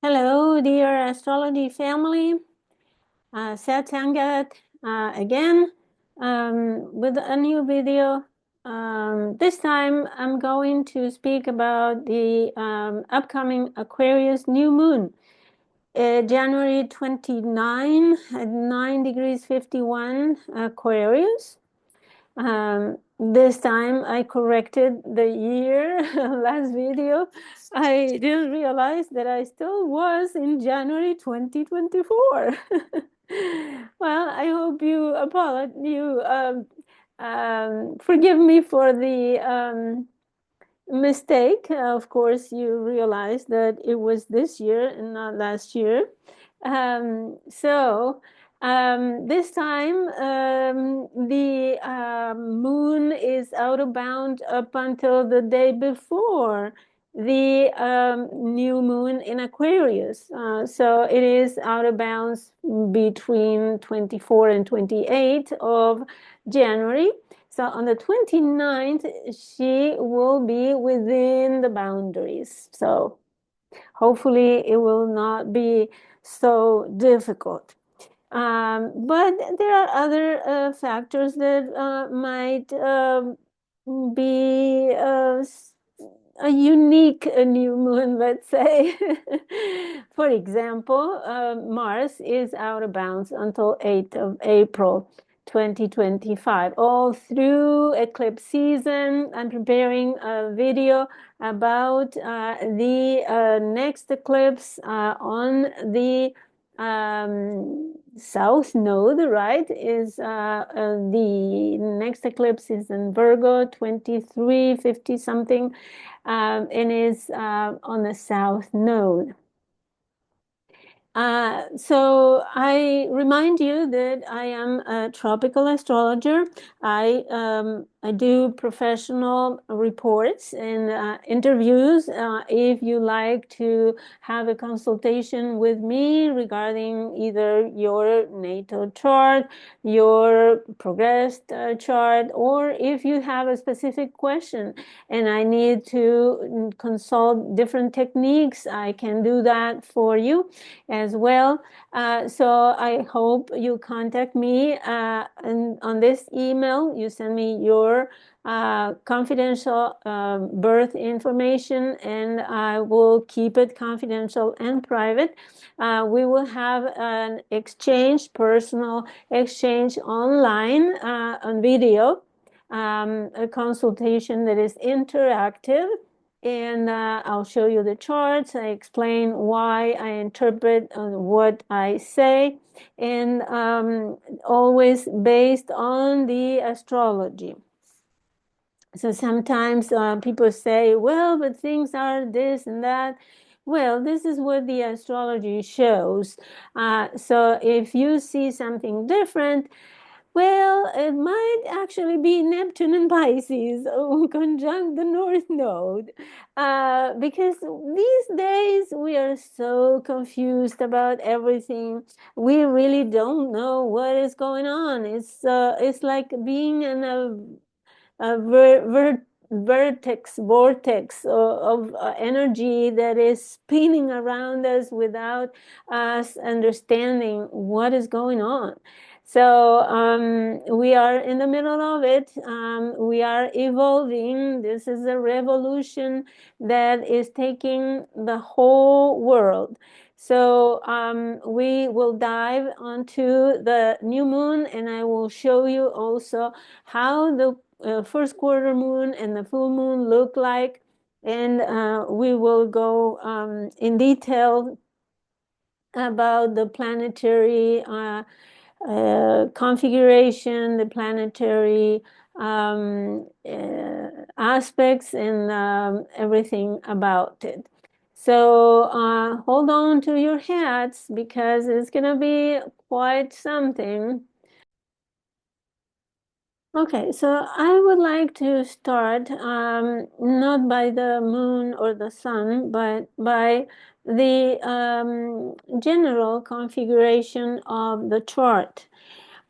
Hello, dear astrology family. Satangat again with a new video. This time I'm going to speak about the upcoming Aquarius new moon, January 29 at 9 degrees 51 Aquarius. This time I corrected the year last video. I didn't realize that I still was in January 2024. Well, I hope you forgive me for the mistake. Of course, you realize that it was this year and not last year. This time the moon is out of bound up until the day before the new moon in Aquarius. So it is out of bounds between 24 and 28 of January. So on the 29th, she will be within the boundaries. So hopefully it will not be so difficult. But there are other factors that might be a unique new moon, let's say. For example, Mars is out of bounds until 8th of April 2025. All through eclipse season, I'm preparing a video about the next eclipse on the south node, right? Is the next eclipse is in Virgo, 2350 something, and is on the south node. So I remind you that I am a tropical astrologer. I do professional reports and interviews. If you like to have a consultation with me regarding either your natal chart, your progressed chart, or if you have a specific question and I need to consult different techniques, I can do that for you as well. So I hope you contact me and on this email. You send me your confidential birth information, and I will keep it confidential and private. We will have an exchange, personal exchange online on video, a consultation that is interactive. And I'll show you the charts. I explain why I interpret what I say, and always based on the astrology. So sometimes people say, well, but things are this and that. Well, this is what the astrology shows. So if you see something different, well, it might actually be Neptune and Pisces conjunct the North Node. Because these days we are so confused about everything. We really don't know what is going on. It's like being in a vortex of energy that is spinning around us without us understanding what is going on. So we are in the middle of it. We are evolving. This is a revolution that is taking the whole world. So we will dive onto the new moon, and I will show you also how the first quarter moon and the full moon look like. And we will go in detail about the planetary configuration, the planetary aspects, and everything about it. So hold on to your hats because it's going to be quite something. Okay, so I would like to start not by the moon or the sun, but by the general configuration of the chart.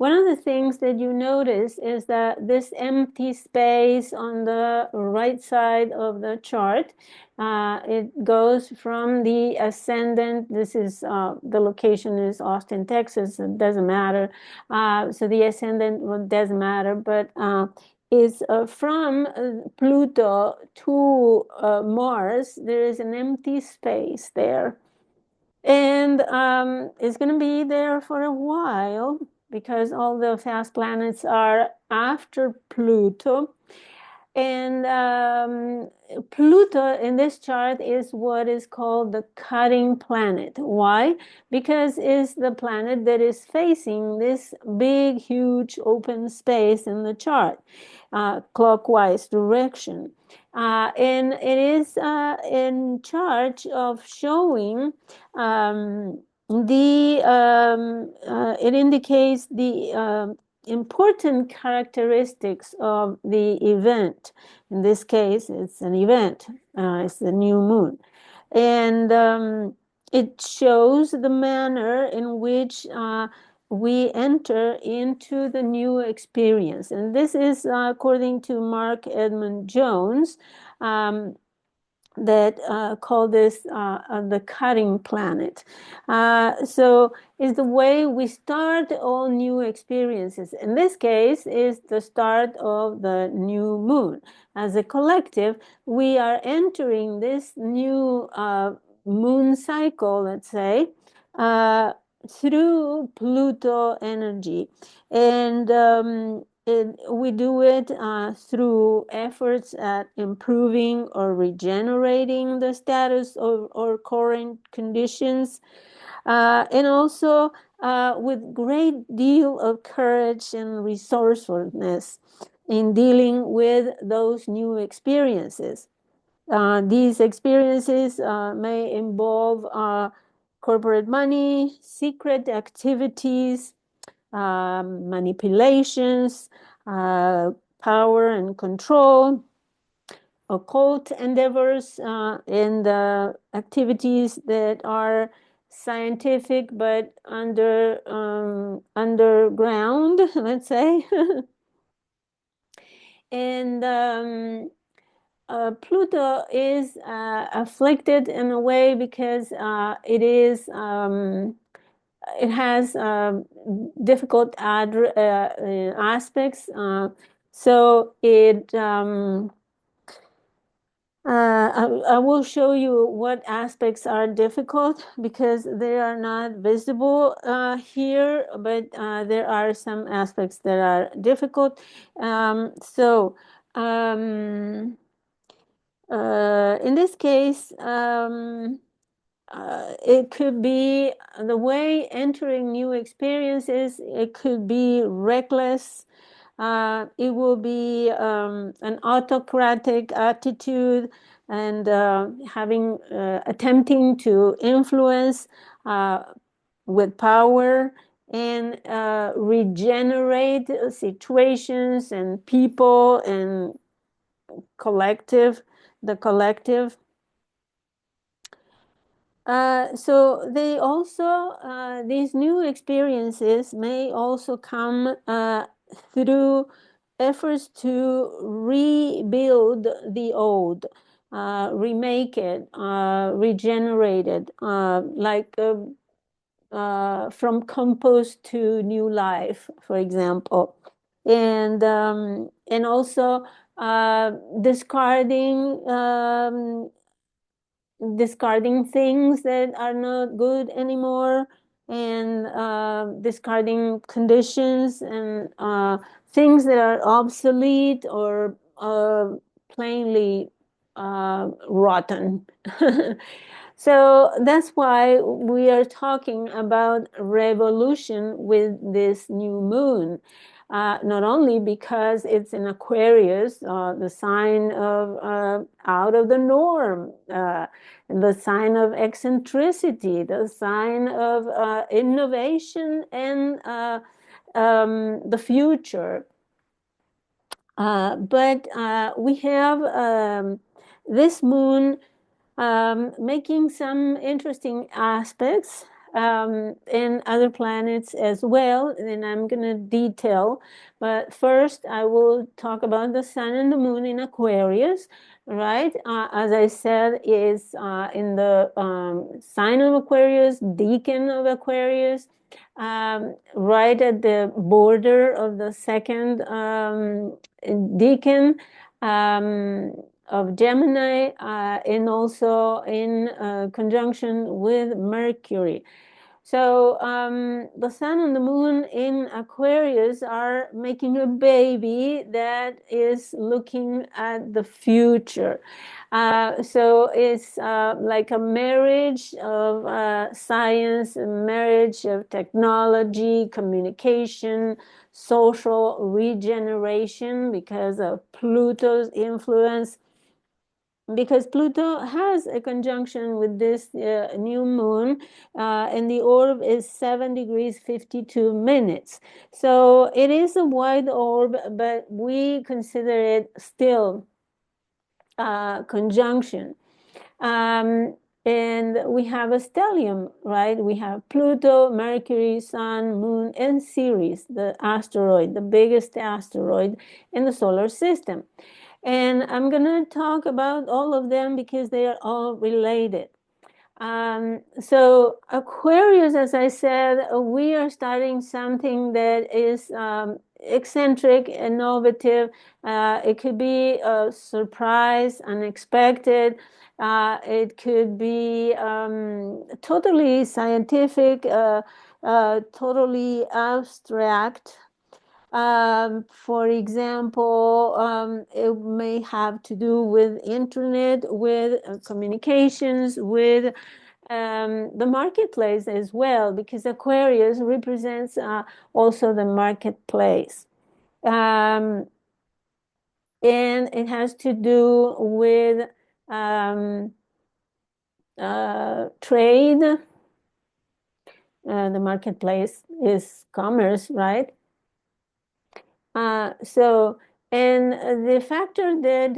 one of the things that you notice is that this empty space on the right side of the chart, it goes from the ascendant. This is the location is Austin, Texas. It doesn't matter. So the ascendant, well, doesn't matter, but is from Pluto to Mars. There is an empty space there. And it's going to be there for a while because all the fast planets are after Pluto. And Pluto in this chart is what is called the cutting planet. Why? Because it's the planet that is facing this big, huge open space in the chart, clockwise direction. And it is in charge of showing it indicates the important characteristics of the event. In this case, it's an event. It's the new moon. And it shows the manner in which we enter into the new experience. And this is according to Mark Edmund Jones. That call this the cutting planet. So is the way we start all new experiences. In this case, is the start of the new moon. As a collective, we are entering this new moon cycle, let's say, through Pluto energy. And we do it through efforts at improving or regenerating the status of our current conditions, and also with great deal of courage and resourcefulness in dealing with those new experiences. These experiences may involve corporate money, secret activities, manipulations, power and control, occult endeavors, and activities that are scientific but underground, let's say. And Pluto is afflicted in a way because it has difficult aspects. So I will show you what aspects are difficult because they are not visible here, but there are some aspects that are difficult. In this case, it could be the way entering new experiences. It could be reckless. It will be an autocratic attitude and attempting to influence with power and regenerate situations and people and the collective. So they also, these new experiences may also come through efforts to rebuild the old, remake it, regenerate it, like from compost to new life, for example. And also discarding things that are not good anymore, and discarding conditions and things that are obsolete or plainly rotten. So that's why we are talking about revolution with this new moon. Not only because it's in Aquarius, the sign of out of the norm, the sign of eccentricity, the sign of innovation and the future. But we have this moon making some interesting aspects and other planets as well. And I'm going to detail. But first, I will talk about the sun and the moon in Aquarius, right? As I said, is in the sign of Aquarius, decan of Aquarius, right at the border of the second decan of Gemini, and also in conjunction with Mercury. So the sun and the moon in Aquarius are making a baby that is looking at the future. So it's like a marriage of science, a marriage of technology, communication, social regeneration because of Pluto's influence, because Pluto has a conjunction with this new moon, and the orb is 7 degrees 52 minutes. So it is a wide orb, but we consider it still conjunction. And we have a stellium, right? We have Pluto, Mercury, Sun, Moon, and Ceres, the asteroid, the biggest asteroid in the solar system. And I'm going to talk about all of them because they are all related. So Aquarius, as I said, we are starting something that is eccentric, innovative. It could be a surprise, unexpected. It could be totally scientific, totally abstract. For example, it may have to do with internet, with communications, with the marketplace as well, because Aquarius represents also the marketplace. And it has to do with trade. The marketplace is commerce, right? So, and the factor that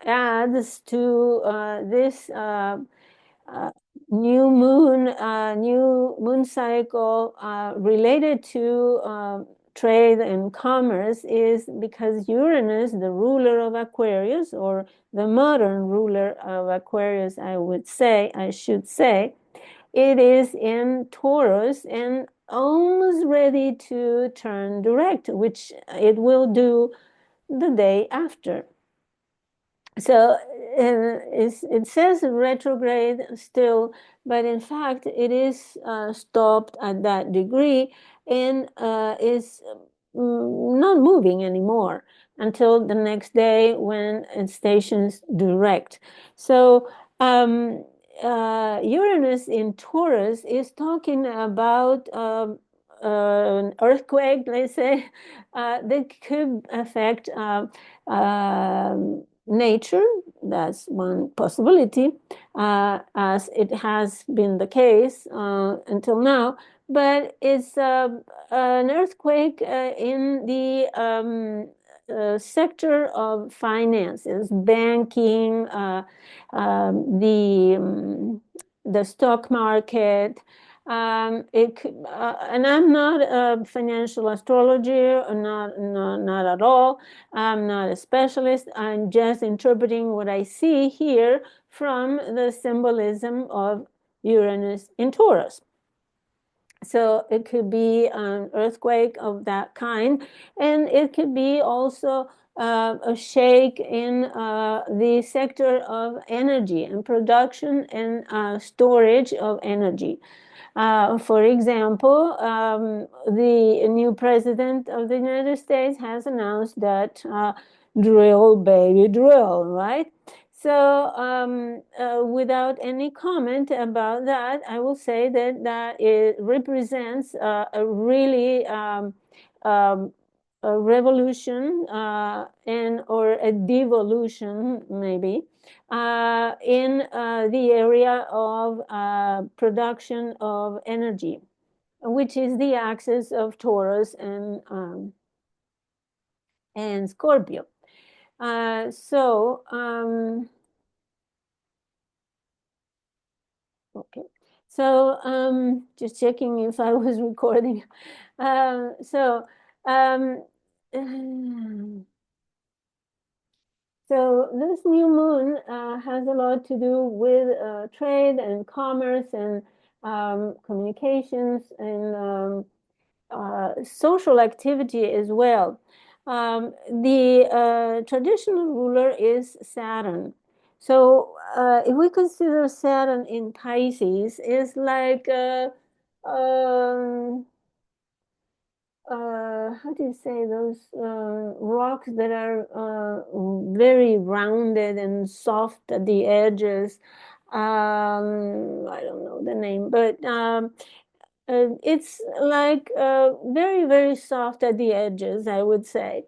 adds to this new moon cycle related to trade and commerce is because Uranus, the ruler of Aquarius, or the modern ruler of Aquarius, I should say, it is in Taurus and almost ready to turn direct, which it will do the day after. So it says retrograde still, but in fact it is stopped at that degree and is not moving anymore until the next day when it stations direct. So Uranus in Taurus is talking about an earthquake, let's say, that could affect nature. That's one possibility, as it has been the case until now. But it's an earthquake in the sector of finances, banking, the stock market. It could, and I'm not a financial astrologer, not at all. I'm not a specialist. I'm just interpreting what I see here from the symbolism of Uranus in Taurus. So it could be an earthquake of that kind, and it could be also a shake in the sector of energy and production and storage of energy. For example, the new president of the United States has announced that drill, baby, drill, right? So, without any comment about that, I will say that it represents a really a revolution and or a devolution, maybe, in the area of production of energy, which is the axis of Taurus and Scorpio. So, okay. So, just checking if I was recording. So, um, so this new moon has a lot to do with trade and commerce and communications and social activity as well. The traditional ruler is Saturn. So if we consider Saturn in Pisces, it's like um, how do you say those rocks that are very rounded and soft at the edges. I don't know the name, but it's like very, very soft at the edges, I would say,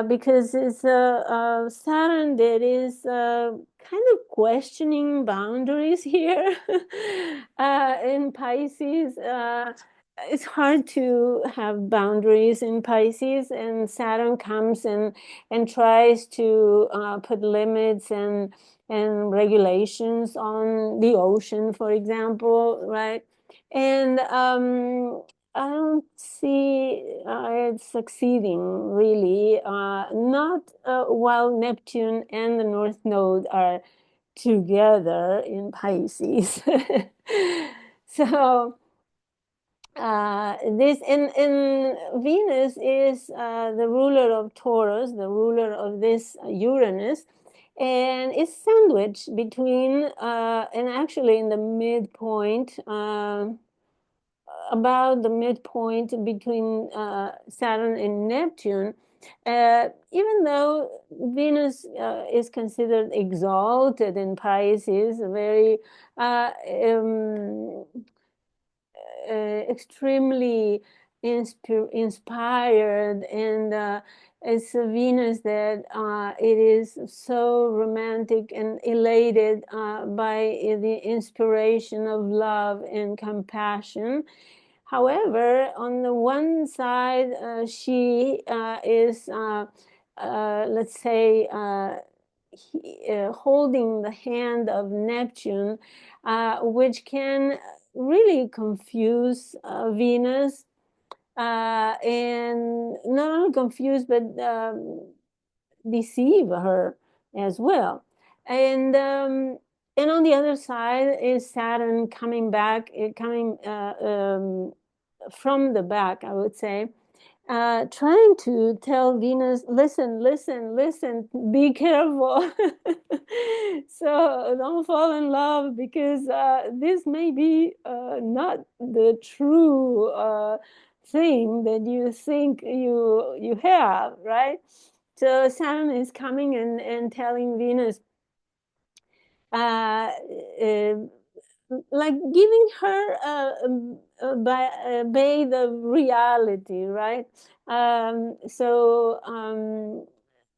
because it's a Saturn that is kind of questioning boundaries here. In Pisces, it's hard to have boundaries in Pisces, and Saturn comes and tries to put limits and regulations on the ocean, for example, right? And I don't see it succeeding really, not while Neptune and the North Node are together in Pisces. So this in Venus is the ruler of Taurus, the ruler of this Uranus, and it's sandwiched between and actually in the midpoint. About the midpoint between Saturn and Neptune, even though Venus is considered exalted in Pisces, very uh, um, extremely inspired, and it's a Venus that it is so romantic and elated by the inspiration of love and compassion. However, on the one side, she is, let's say, holding the hand of Neptune, which can really confuse Venus, and not only confuse, but deceive her as well. And on the other side is Saturn coming back, coming from the back, I would say, trying to tell Venus, listen, listen, listen, be careful. So don't fall in love, because this may be not the true thing that you think you have, right? So Saturn is coming and telling Venus, uh, uh, like giving her by the reality, right? So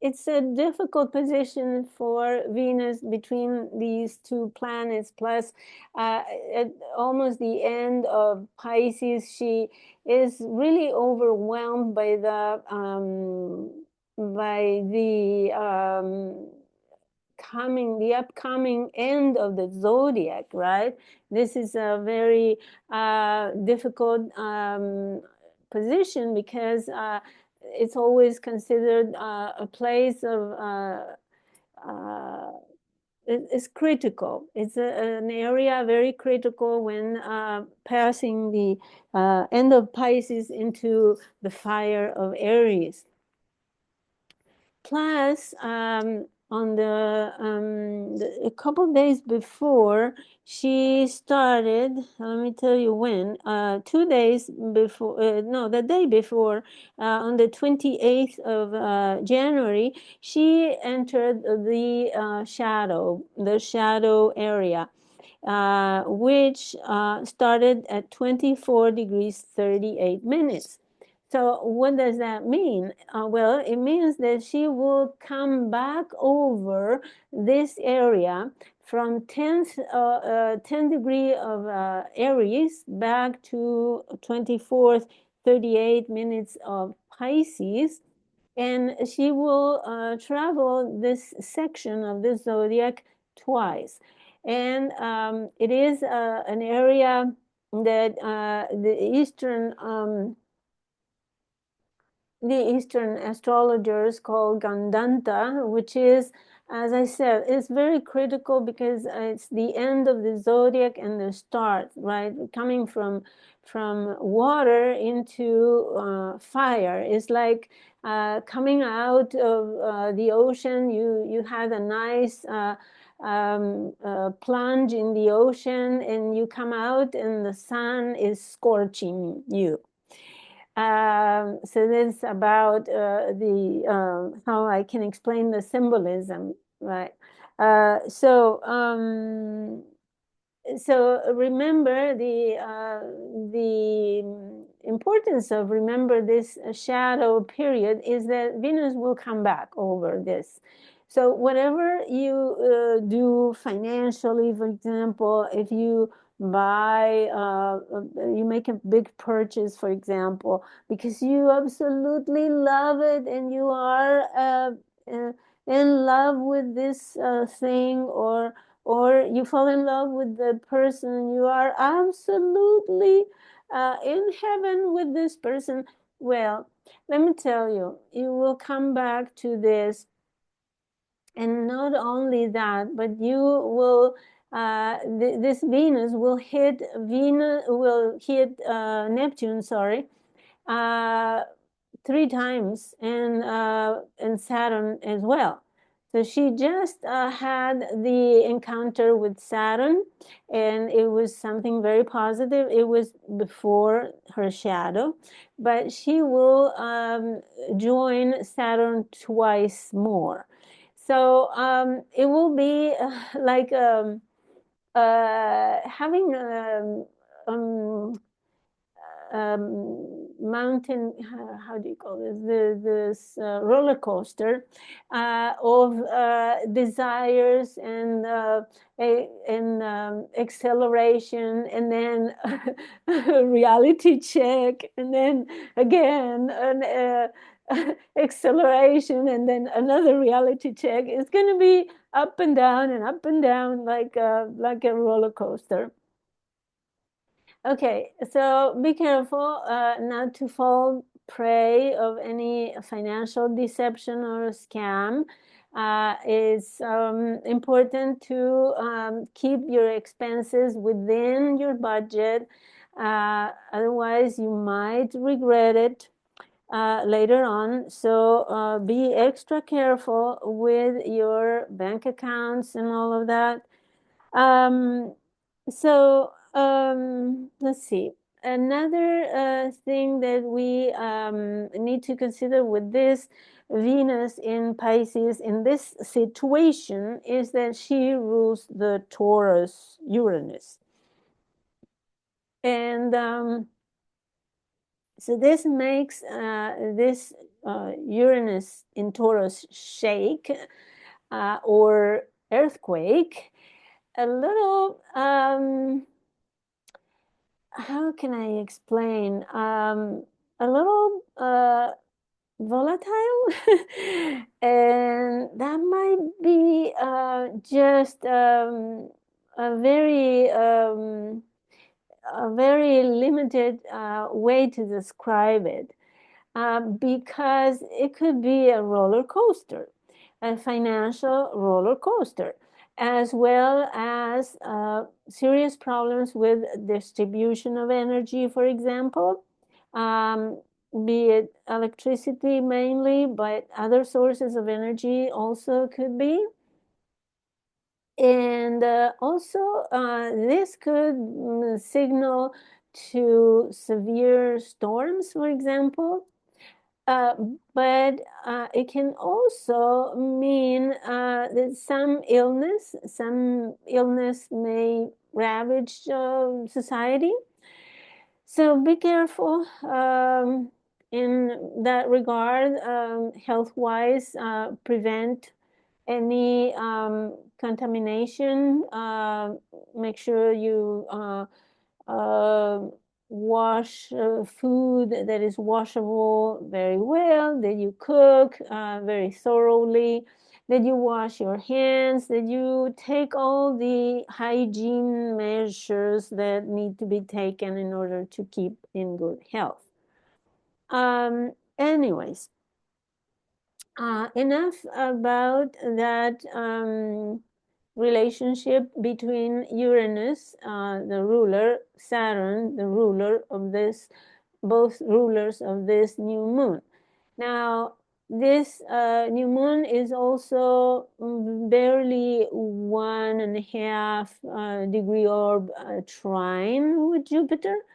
it's a difficult position for Venus between these two planets. Plus, at almost the end of Pisces, she is really overwhelmed by the upcoming end of the zodiac, right? This is a very difficult position, because it's always considered a place of it's critical. It's an area very critical when passing the end of Pisces into the fire of Aries. Plus, on a couple of days before, she started, let me tell you when, 2 days before, no, the day before, on the 28th of January, she entered the shadow area, which started at 24 degrees 38 minutes. So what does that mean? Well, it means that she will come back over this area from 10 degree of Aries back to 24th, 38 minutes of Pisces. And she will travel this section of the zodiac twice. And it is an area that the Eastern astrologers call Gandanta, which is, as I said, it's very critical because it's the end of the zodiac and the start, right? Coming from water into fire. It's like coming out of the ocean. You had a nice plunge in the ocean, and you come out, and the sun is scorching you. So this is about the how I can explain the symbolism, right? So remember the importance of remember this shadow period is that Venus will come back over this. So whatever you do financially, for example, if you buy you make a big purchase, for example, because you absolutely love it and you are in love with this thing, or you fall in love with the person, you are absolutely in heaven with this person. Well, let me tell you, you will come back to this, and not only that, but you will this Venus will hit Neptune, sorry, uh, 3 times, and Saturn as well. So she just had the encounter with Saturn, and it was something very positive. It was before her shadow, but she will join Saturn twice more. So it will be like having mountain, how do you call this, this roller coaster of desires and acceleration, and then reality check, and then again an acceleration, and then another reality check. It's going to be up and down like a roller coaster. Okay, so be careful not to fall prey of any financial deception or scam. It's important to keep your expenses within your budget. Otherwise, you might regret it later on. So be extra careful with your bank accounts and all of that. Um, let's see. Another thing that we need to consider with this Venus in Pisces in this situation is that she rules the Taurus Uranus. And so this makes this Uranus in Taurus shake or earthquake a little, how can I explain? A little volatile, and that might be just a very limited way to describe it, because it could be a roller coaster, a financial roller coaster, as well as serious problems with distribution of energy, for example, um, be it electricity mainly, but other sources of energy also could be. And also, this could signal to severe storms, for example. Uh, but it can also mean that some illness may ravage society. So be careful in that regard, health-wise, prevent any contamination. Make sure you uh, wash food that is washable very well, that you cook very thoroughly, that you wash your hands, that you take all the hygiene measures that need to be taken in order to keep in good health. Anyways, enough about that relationship between Uranus, the ruler, Saturn, the ruler of this, both rulers of this new moon. Now, this new moon is also barely 1.5 degree orb trine with Jupiter.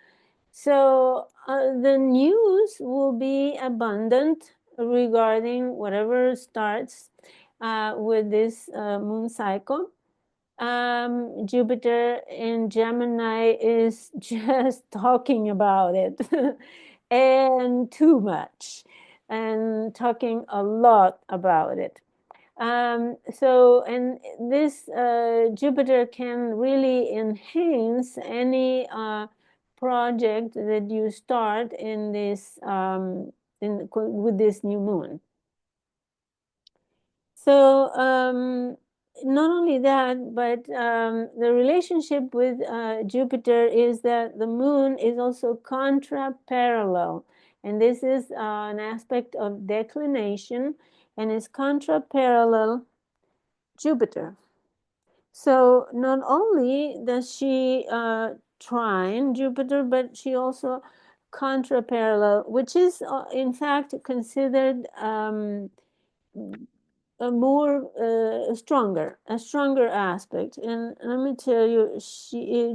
So the news will be abundant regarding whatever starts with this moon cycle. Jupiter in Gemini is just talking about it and too much and talking a lot about it. And this Jupiter can really enhance any project that you start in this with this new moon. So not only that, but the relationship with Jupiter is that the moon is also contra-parallel. And this is an aspect of declination, and is contra-parallel Jupiter. So not only does she trine Jupiter, but she also contra-parallel, which is in fact considered a more a stronger aspect. And let me tell you,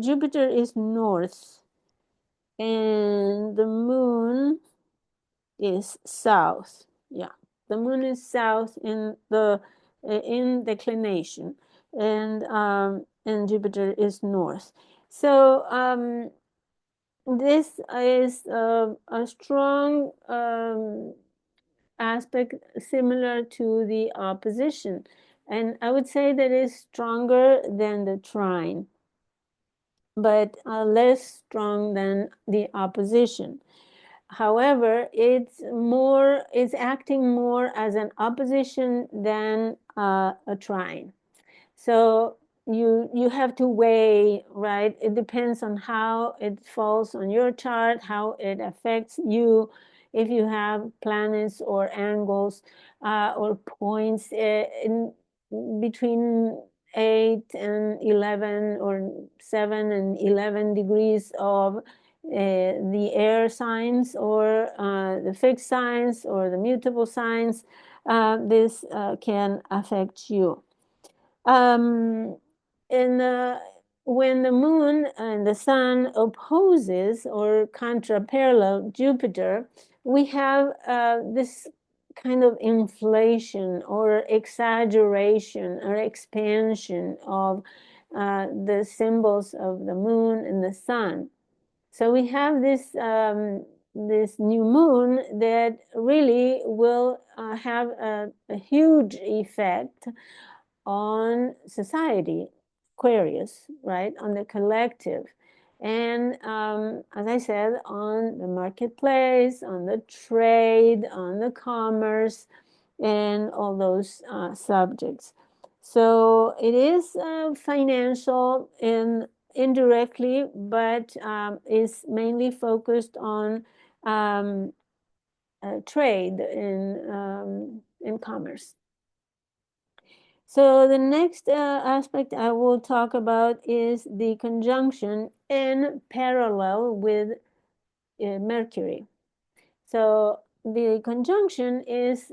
Jupiter is north and the moon is south. Yeah, the moon is south in the in declination, and Jupiter is north. So this is a strong aspect similar to the opposition, and I would say that is stronger than the trine, but less strong than the opposition. However, it's acting more as an opposition than a trine. So you have to weigh, right? It depends on how it falls on your chart, how it affects you, if you have planets or angles or points in between 8 and 11 or 7 and 11 degrees of the air signs or the fixed signs or the mutable signs. This can affect you. And when the moon and the sun opposes or contra-parallel Jupiter, we have this kind of inflation or exaggeration or expansion of the symbols of the moon and the sun. So we have this this new moon that really will have a huge effect on society, Aquarius, right, on the collective. And as I said, on the marketplace, on the trade, on the commerce, and all those subjects. So it is financial and indirectly, but is mainly focused on trade in commerce. So the next aspect I will talk about is the conjunction in parallel with Mercury. So the conjunction is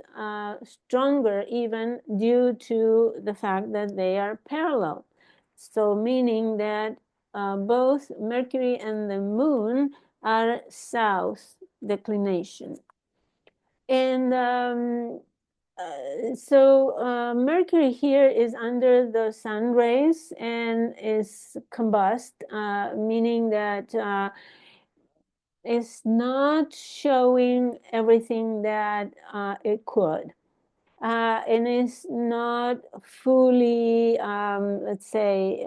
stronger even due to the fact that they are parallel. So meaning that both Mercury and the moon are south declination. And so Mercury here is under the sun rays and is combust, meaning that it's not showing everything that it could. And it's not fully, let's say,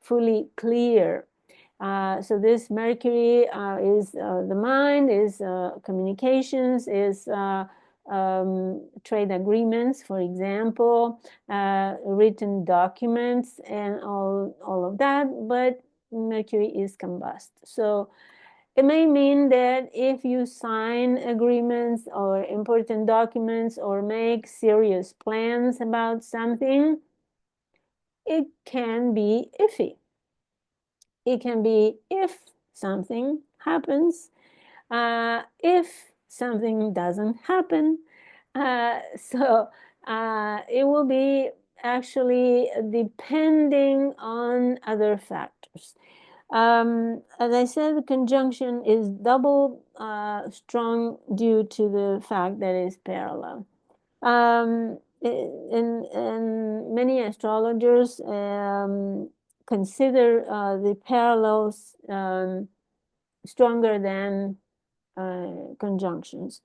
fully clear. So this Mercury is the mind, is communications, is trade agreements, for example, written documents, and all of that, but Mercury is combust. So it may mean that if you sign agreements or important documents or make serious plans about something, it can be iffy. It can be if something happens, if something doesn't happen. So it will be actually depending on other factors. As I said, the conjunction is double strong due to the fact that it's parallel. And many astrologers consider the parallels stronger than conjunctions.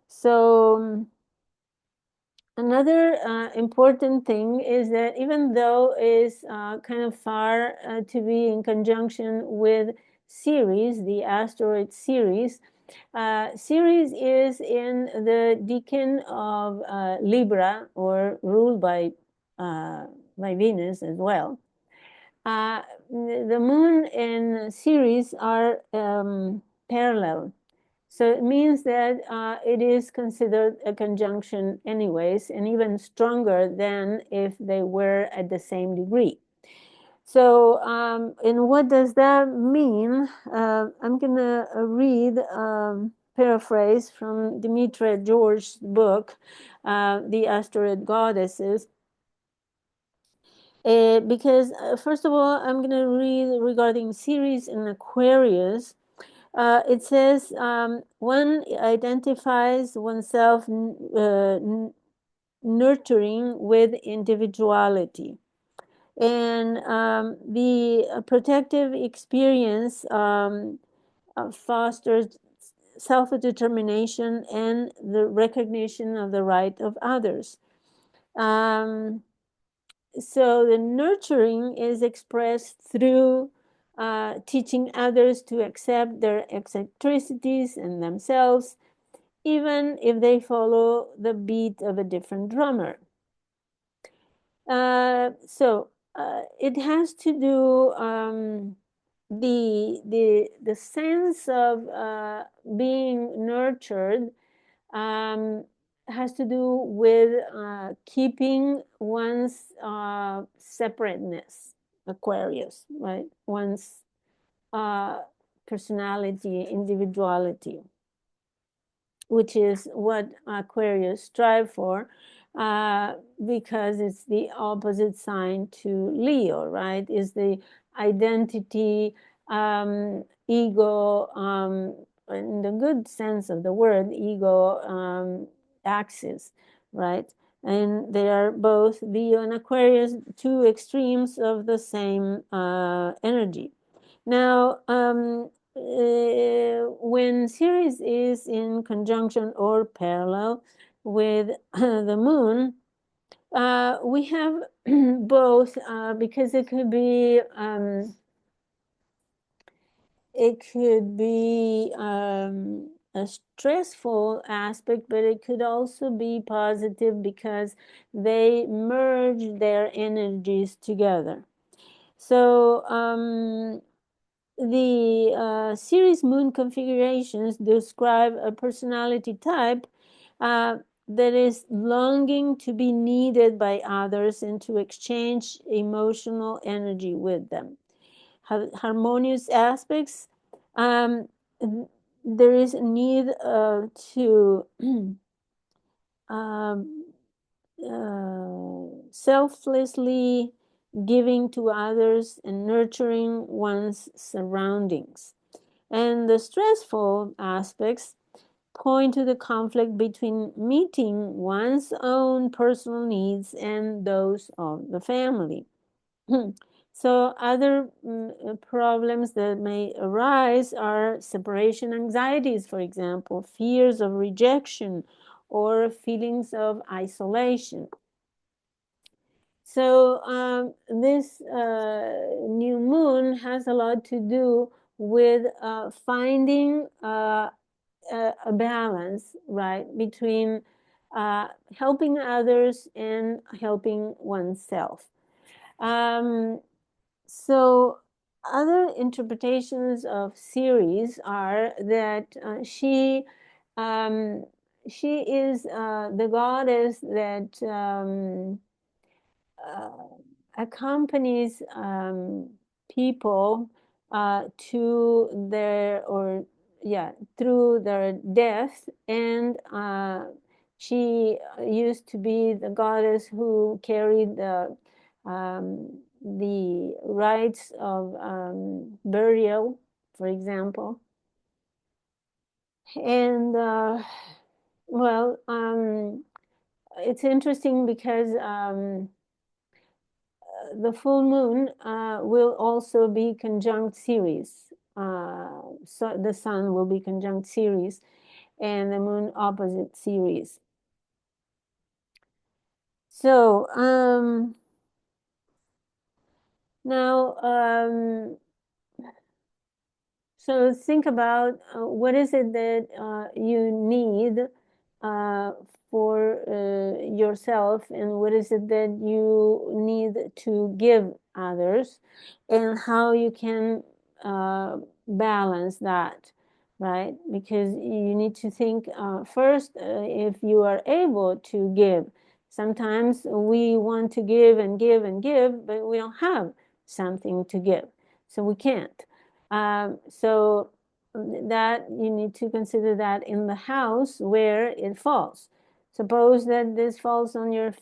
So another important thing is that even though it's kind of far to be in conjunction with Ceres, the asteroid Ceres, Ceres is in the decan of Libra, or ruled by Venus as well. The moon and Ceres are parallel. So it means that it is considered a conjunction anyways, and even stronger than if they were at the same degree. So, and what does that mean? I'm going to read paraphrase from Demetra George's book, The Asteroid Goddesses. Because first of all, I'm going to read regarding Ceres in Aquarius. It says one identifies oneself nurturing with individuality. And the protective experience fosters self-determination and the recognition of the right of others. So the nurturing is expressed through teaching others to accept their eccentricities and themselves, even if they follow the beat of a different drummer. So it has to do the sense of being nurtured has to do with keeping one's separateness, Aquarius, right? One's personality, individuality, which is what Aquarius strive for, because it's the opposite sign to Leo, right? Is the identity, ego, in the good sense of the word, ego axis, right? And they are both Leo and Aquarius, two extremes of the same energy. Now, when Ceres is in conjunction or parallel with the moon, we have both, because it could be a stressful aspect, but it could also be positive because they merge their energies together. So the Ceres moon configurations describe a personality type that is longing to be needed by others and to exchange emotional energy with them. Harmonious aspects, there is a need to selflessly giving to others and nurturing one's surroundings. And the stressful aspects point to the conflict between meeting one's own personal needs and those of the family. So other problems that may arise are separation anxieties, for example, fears of rejection or feelings of isolation. So this new moon has a lot to do with finding a balance, right, between helping others and helping oneself. So other interpretations of Ceres are that she is the goddess that uh, accompanies people to their or yeah through their death, and she used to be the goddess who carried the rites of burial, for example. And well, it's interesting because the full moon will also be conjunct Ceres. So the sun will be conjunct Ceres, and the moon opposite Ceres. So now, so think about what is it that you need uh, for yourself, and what is it that you need to give others, and how you can balance that, right? Because you need to think first if you are able to give. Sometimes we want to give and give and give, but we don't have something to give, so we can't. So that you need to consider that in the house where it falls. Suppose that this falls on your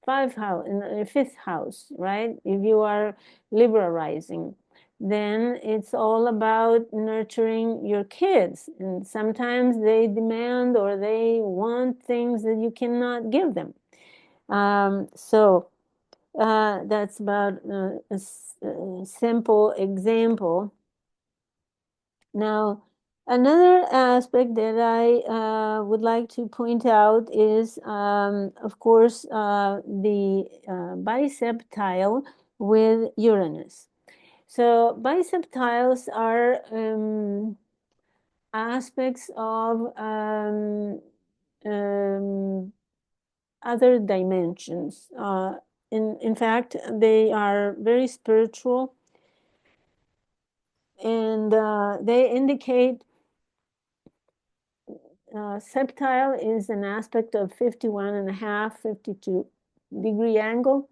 in your fifth house, right? If you are Libra rising, then it's all about nurturing your kids. And sometimes they demand or they want things that you cannot give them. So that's about a simple example. Now, another aspect that I would like to point out is, of course, the biseptile with Uranus. So biseptiles are aspects of um, other dimensions. In fact, they are very spiritual, and they indicate septile is an aspect of 51.5, 52-degree angle.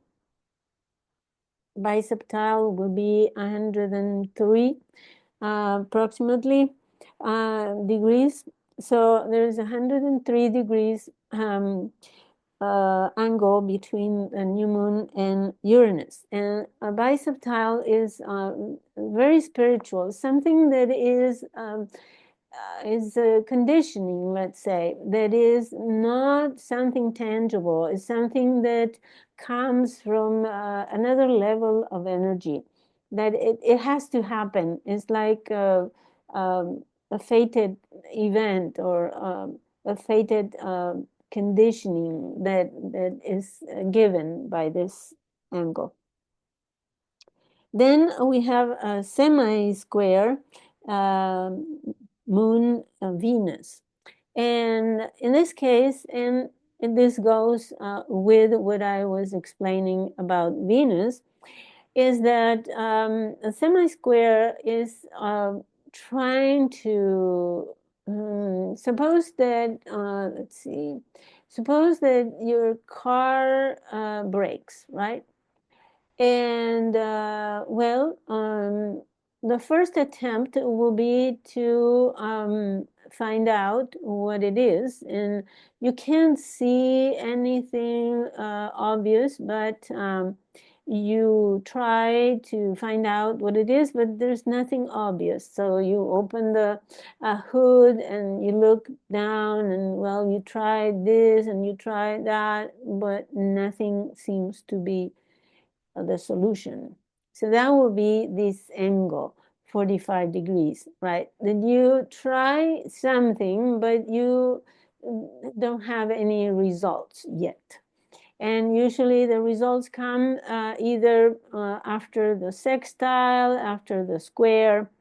Biseptile will be 103 approximately degrees. So there's 103 degrees angle between the new moon and Uranus. And a biseptile is very spiritual, something that is a conditioning, let's say, that is not something tangible. It's something that comes from another level of energy, that it has to happen. It's like a fated event, or a fated conditioning that is given by this angle. Then we have a semi-square moon Venus. And in this case, and this goes with what I was explaining about Venus, is that a semi-square is trying to suppose that let's see, suppose that your car breaks, right? And well, the first attempt will be to find out what it is. And you can't see anything obvious, but you try to find out what it is, but there's nothing obvious. So you open the hood and you look down, and well, you try this and you try that, but nothing seems to be the solution. So that will be this angle, 45 degrees, right? Then you try something, but you don't have any results yet. And usually the results come either after the sextile, after the square.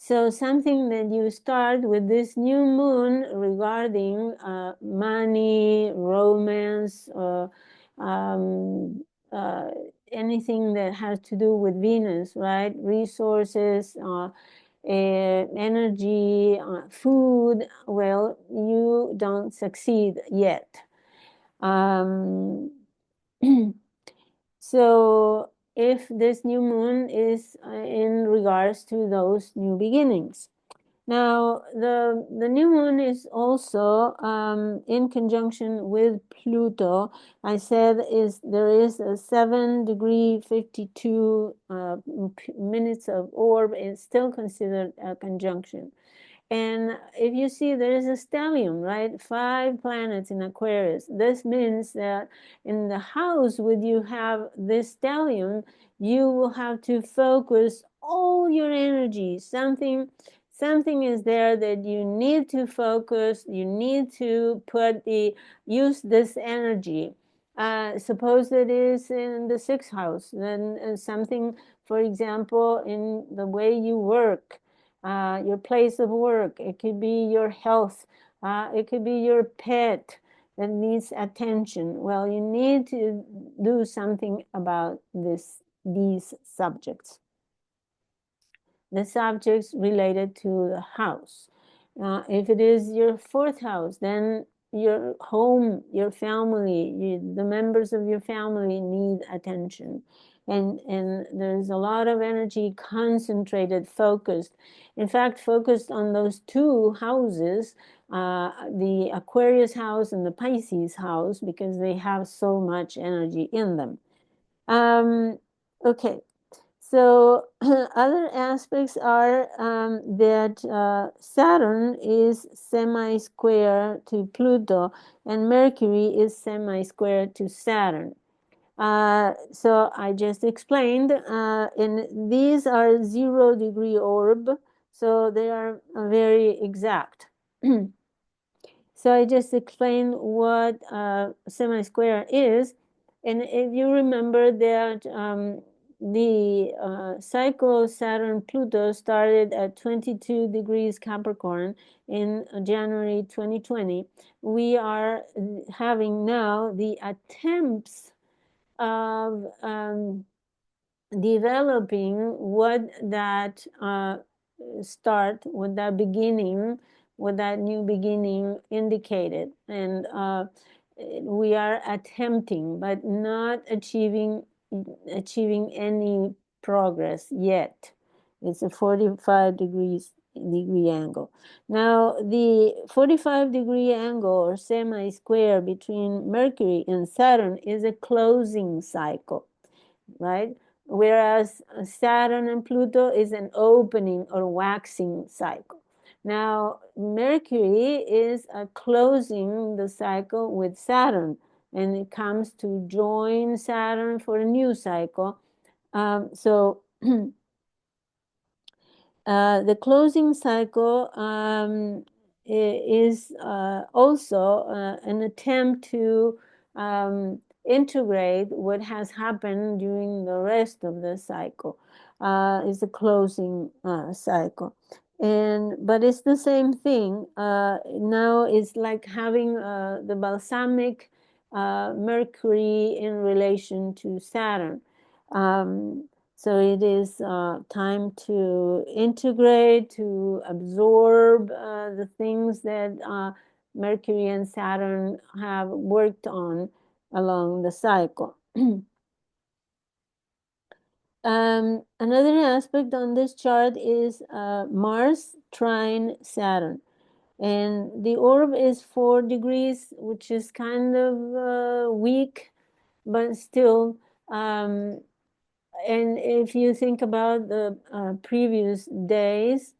So something that you start with this new moon regarding money, romance, um, uh, anything that has to do with Venus, right? Resources, energy, food, well, you don't succeed yet. Um, so if this new moon is in regards to those new beginnings. Now, the new moon is also in conjunction with Pluto. I said there is a 7 degree 52 minutes of orb. It's still considered a conjunction. And if you see, there is a stellium, right? 5 planets in Aquarius. This means that in the house where you have this stellium, you will have to focus all your energy. Something is there that you need to focus. You need to use this energy. Suppose it is in the 6th house, then something, for example, in the way you work, your place of work. It could be your health. It could be your pet that needs attention. Well, you need to do something about these subjects. The subjects related to the house. If it is your 4th house, then your home, your family, the members of your family need attention. And there's a lot of energy concentrated, focused. In fact, focused on those 2 houses, the Aquarius house and the Pisces house, because they have so much energy in them. Okay, so other aspects are that Saturn is semi-square to Pluto and Mercury is semi-square to Saturn. So I just explained, and these are 0-degree orb, so they are very exact. So I just explained what semi-square is. And if you remember that the cycle Saturn-Pluto started at 22 degrees Capricorn in January 2020, we are having now the attempts of developing what that what that new beginning indicated. And we are attempting, but not achieving any progress yet. It's a 45 degree angle. Now, the 45-degree angle or semi-square between Mercury and Saturn is a closing cycle, right? Whereas Saturn and Pluto is an opening or waxing cycle. Now, Mercury is closing the cycle with Saturn, and it comes to join Saturn for a new cycle. So the closing cycle is also an attempt to integrate what has happened during the rest of the cycle. Is the closing cycle. But it's the same thing. Now it's like having the balsamic Mercury in relation to Saturn. So it is time to integrate, to absorb the things that Mercury and Saturn have worked on along the cycle. Another aspect on this chart is Mars trine Saturn. And the orb is 4 degrees, which is kind of weak, but still. And if you think about the previous days,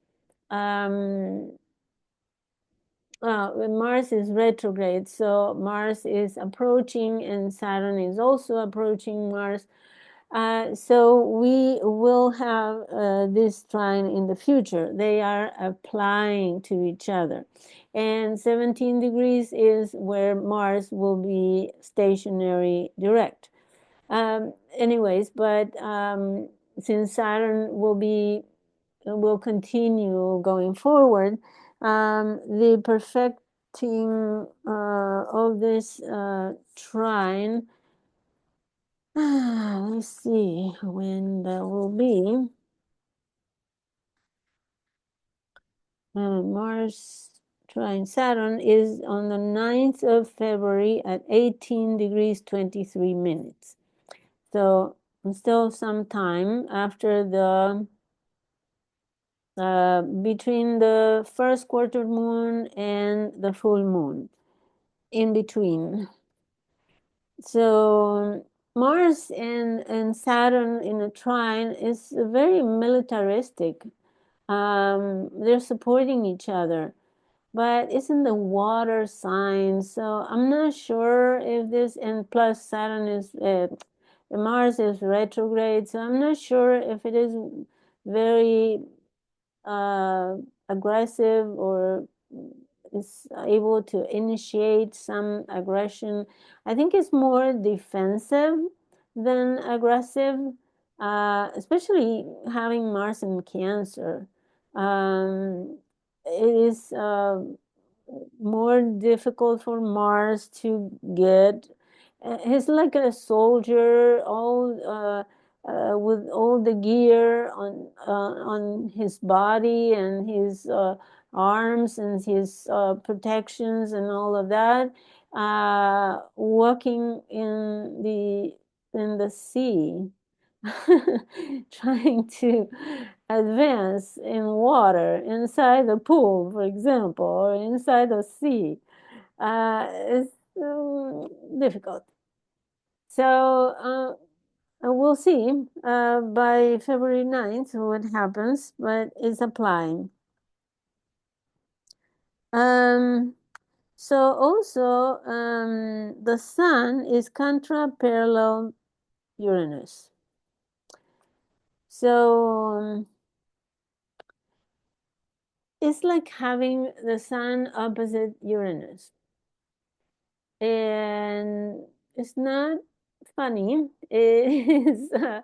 Mars is retrograde, so Mars is approaching and Saturn is also approaching Mars. So we will have this trine in the future. They are applying to each other. And 17 degrees is where Mars will be stationary direct. Anyways, but since Saturn will be will continue going forward. The perfecting of this trine, let's see when that will be. Mars trine Saturn is on the 9th of February at 18 degrees 23 minutes. So still some time after the between the first quarter moon and the full moon, in between. So Mars and Saturn in a trine is very militaristic. They're supporting each other, but it's in the water sign, so I'm not sure if this, and plus Saturn is Mars is retrograde, so I'm not sure if it is very uh, aggressive or is able to initiate some aggression. I think it's more defensive than aggressive, especially having Mars in Cancer. It is more difficult for Mars to get. He's like a soldier, all with all the gear on his body and his arms and his protections and all of that, walking in the sea, trying to advance in water inside the pool, for example, or inside the sea. It's difficult. So we'll see by February 9th what happens, but it's applying. Um, so also the Sun is contra-parallel Uranus. So it's like having the Sun opposite Uranus. And it's not funny. It is, let's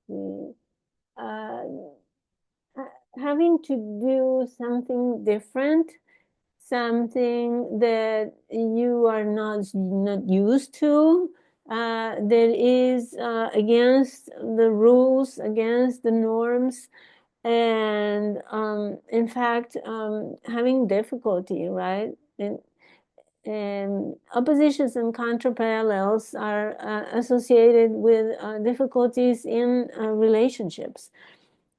see, uh, having to do something different, something that you are not used to, that is against the rules, against the norms, and in fact, having difficulty, right? And oppositions and counterparallels are associated with difficulties in relationships.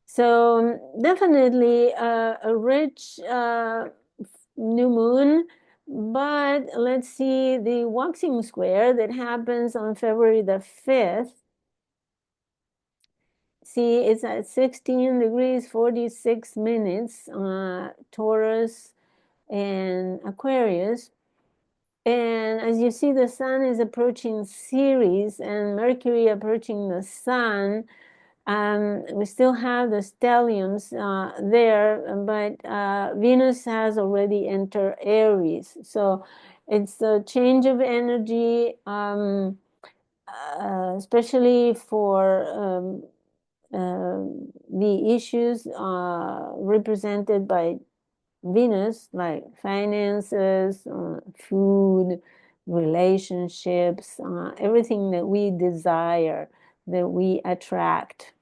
So definitely a rich new moon, but let's see the waxing square that happens on February the 5th. See, it's at 16 degrees 46 minutes, Taurus and Aquarius. And as you see, the sun is approaching Ceres and Mercury approaching the sun. We still have the stelliums there, but Venus has already entered Aries. So it's a change of energy, especially for the issues represented by Venus, like finances, food, relationships, everything that we desire, that we attract.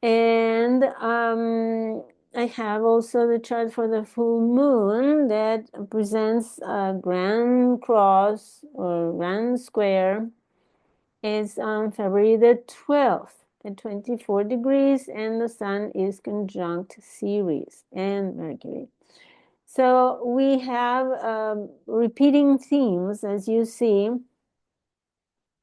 And I have also the chart for the full moon that presents a grand cross or grand square. It's on February the 12th at 24 degrees, and the sun is conjunct Ceres and Mercury. So we have repeating themes, as you see,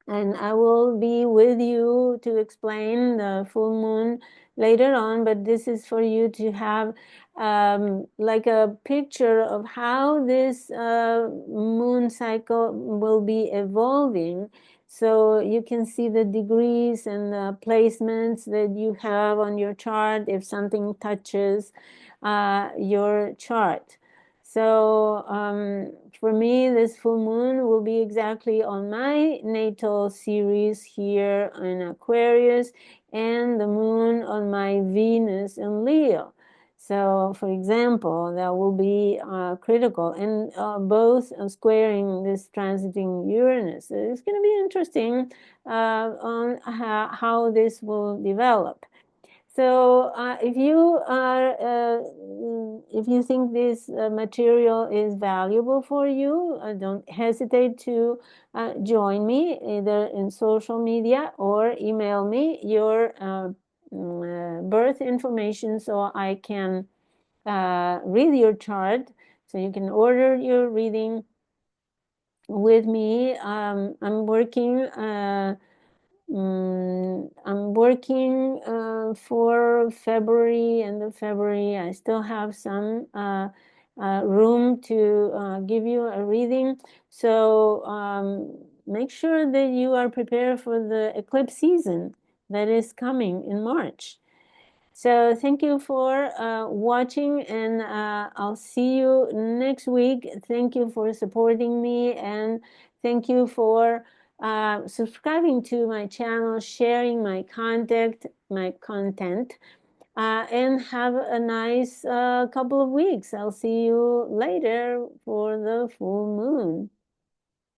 and I will be with you to explain the full moon later on, but this is for you to have like a picture of how this moon cycle will be evolving. So you can see the degrees and the placements that you have on your chart if something touches your chart. So for me, this full moon will be exactly on my natal series here in Aquarius, and the moon on my Venus in Leo. So, for example, that will be critical, and both squaring this transiting Uranus. It's going to be interesting on how this will develop. So if you think this material is valuable for you, don't hesitate to join me either in social media or email me your birth information so I can read your chart. So you can order your reading with me. I'm working for February, end of February. I still have some room to give you a reading. So make sure that you are prepared for the eclipse season that is coming in March. So thank you for watching, and I'll see you next week. Thank you for supporting me, and thank you for subscribing to my channel, sharing my content, and have a nice couple of weeks. I'll see you later for the full moon.